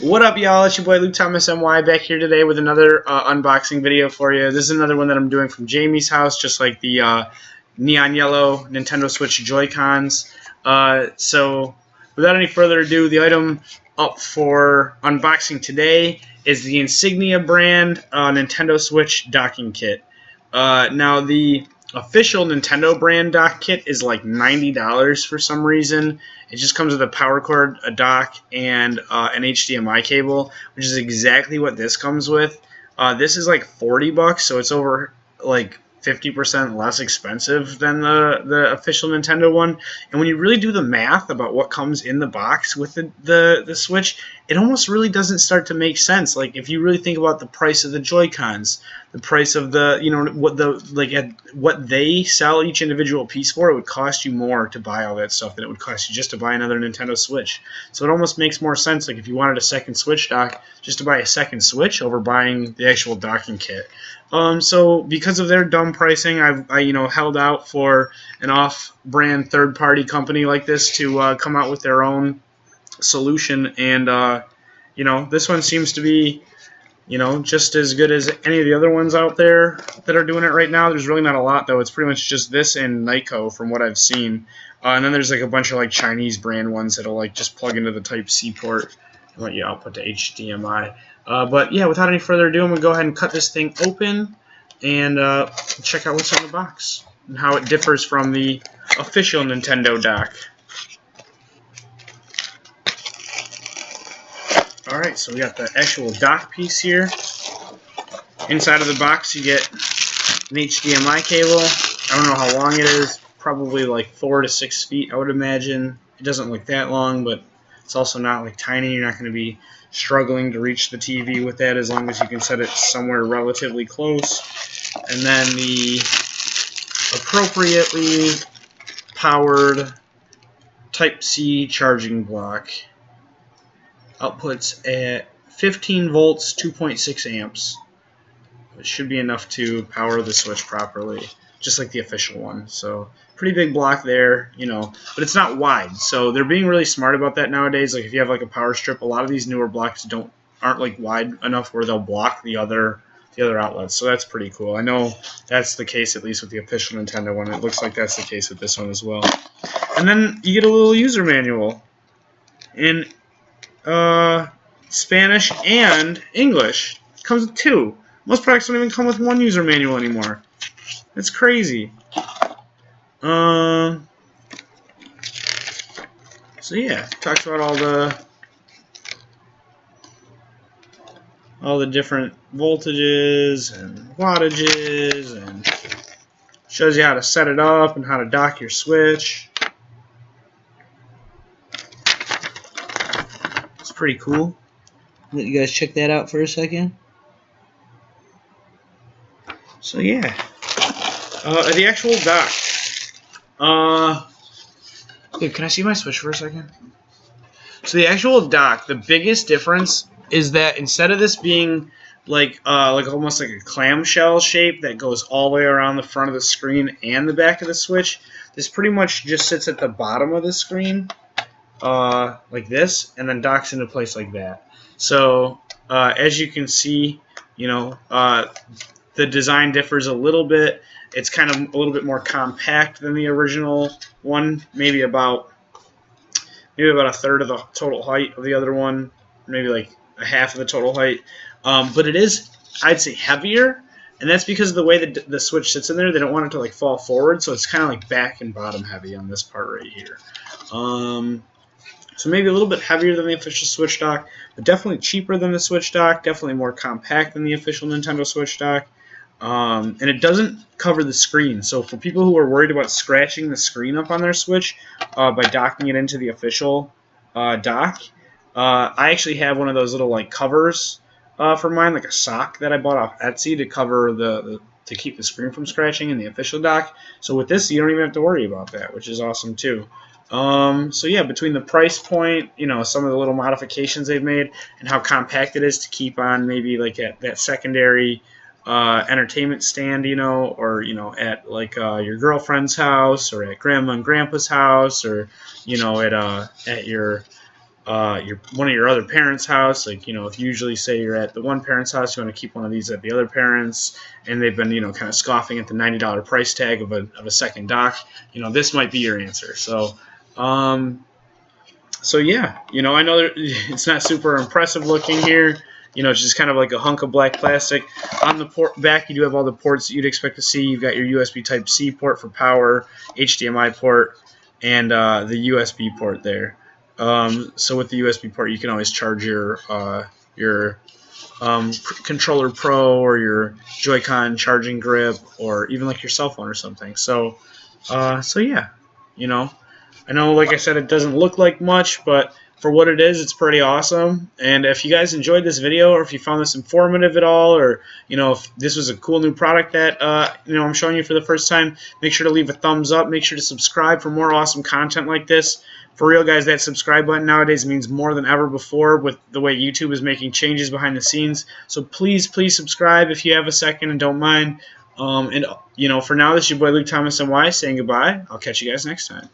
What up, y'all? It's your boy Luke Thomas MY back here today with another unboxing video for you. This is another one that I'm doing from Jamie's house, just like the neon yellow Nintendo Switch Joy-Cons. So, without any further ado, the item up for unboxing today is the Insignia brand Nintendo Switch docking kit. Now, the official Nintendo brand dock kit is like $90 for some reason. It just comes with a power cord, a dock, and an HDMI cable, which is exactly what this comes with. This is like $40, so it's over like 50% less expensive than the official Nintendo one. And when you really do the math about what comes in the box with the Switch, it almost really doesn't start to make sense. Like if you really think about the price of the Joy-Cons, the price of what they sell each individual piece for, it would cost you more to buy all that stuff than it would cost you just to buy another Nintendo Switch. So it almost makes more sense, like if you wanted a second Switch dock, just to buy a second Switch over buying the actual docking kit. So because of their dumb pricing, I held out for an off-brand third-party company like this to come out with their own solution, and this one seems to be just as good as any of the other ones out there that are doing it right now. There's really not a lot, though. It's pretty much just this and Nyko from what I've seen. And then there's like a bunch of like Chinese brand ones that'll like just plug into the Type-C port and let you output to HDMI. But yeah, without any further ado, I'm going to go ahead and cut this thing open and check out what's in the box and how it differs from the official Nintendo dock. Alright, so we got the actual dock piece here. Inside of the box you get an HDMI cable. I don't know how long it is, probably like 4 to 6 feet I would imagine. It doesn't look that long, but it's also not like tiny. You're not going to be struggling to reach the TV with that as long as you can set it somewhere relatively close. And then the appropriately powered Type-C charging block. Outputs at 15 volts, 2.6 amps. It should be enough to power the Switch properly, just like the official one. So pretty big block there, but it's not wide. So they're being really smart about that nowadays. Like if you have like a power strip, a lot of these newer blocks aren't like wide enough where they'll block the other outlets. So that's pretty cool. I know that's the case at least with the official Nintendo one. It looks like that's the case with this one as well. And then you get a little user manual in Spanish and English. It comes with 2. Most products don't even come with 1 user manual anymore. That's crazy. So yeah, talks about all the different voltages and wattages, and shows you how to set it up and how to dock your Switch. It's pretty cool. Let you guys check that out for a second. So yeah, the actual dock. Dude, can I see my Switch for a second? So the actual dock, the biggest difference is that instead of this being like almost like a clamshell shape that goes all the way around the front of the screen and the back of the Switch, this pretty much just sits at the bottom of the screen, like this, and then docks into place like that. So as you can see, the design differs a little bit. It's kind of a little bit more compact than the original one, maybe about a third of the total height of the other one, maybe like a half of the total height. But it is, I'd say, heavier, and that's because of the way that the Switch sits in there. They don't want it to like fall forward, so it's kind of like back and bottom heavy on this part right here. So maybe a little bit heavier than the official Switch dock, but definitely cheaper than the Switch dock, definitely more compact than the official Nintendo Switch dock. And it doesn't cover the screen, so for people who are worried about scratching the screen up on their Switch by docking it into the official dock, I actually have one of those little like covers for mine, like a sock that I bought off Etsy to cover to keep the screen from scratching in the official dock. So with this, you don't even have to worry about that, which is awesome too. So yeah, between the price point, some of the little modifications they've made, and how compact it is to keep on maybe like at that secondary entertainment stand, or at like your girlfriend's house, or at grandma and grandpa's house, or at your one of your other parents' house. Like, if you usually say you're at the one parent's house, you want to keep one of these at the other parent's, and they've been kind of scoffing at the $90 price tag of a second dock. This might be your answer. So yeah, I know it's not super impressive looking here. It's just kind of like a hunk of black plastic. On the back, you do have all the ports that you'd expect to see. You've got your USB Type-C port for power, HDMI port, and the USB port there. So with the USB port, you can always charge your Controller Pro or your Joy-Con charging grip, or even like your cell phone or something. So yeah, I know, like I said, it doesn't look like much, but for what it is, it's pretty awesome. And if you guys enjoyed this video, or if you found this informative at all, or if this was a cool new product that I'm showing you for the first time, make sure to leave a thumbs up. Make sure to subscribe for more awesome content like this. For real, guys, that subscribe button nowadays means more than ever before with the way YouTube is making changes behind the scenes. So please subscribe if you have a second and don't mind. And for now, this is your boy Luke Thomas NY saying goodbye. I'll catch you guys next time.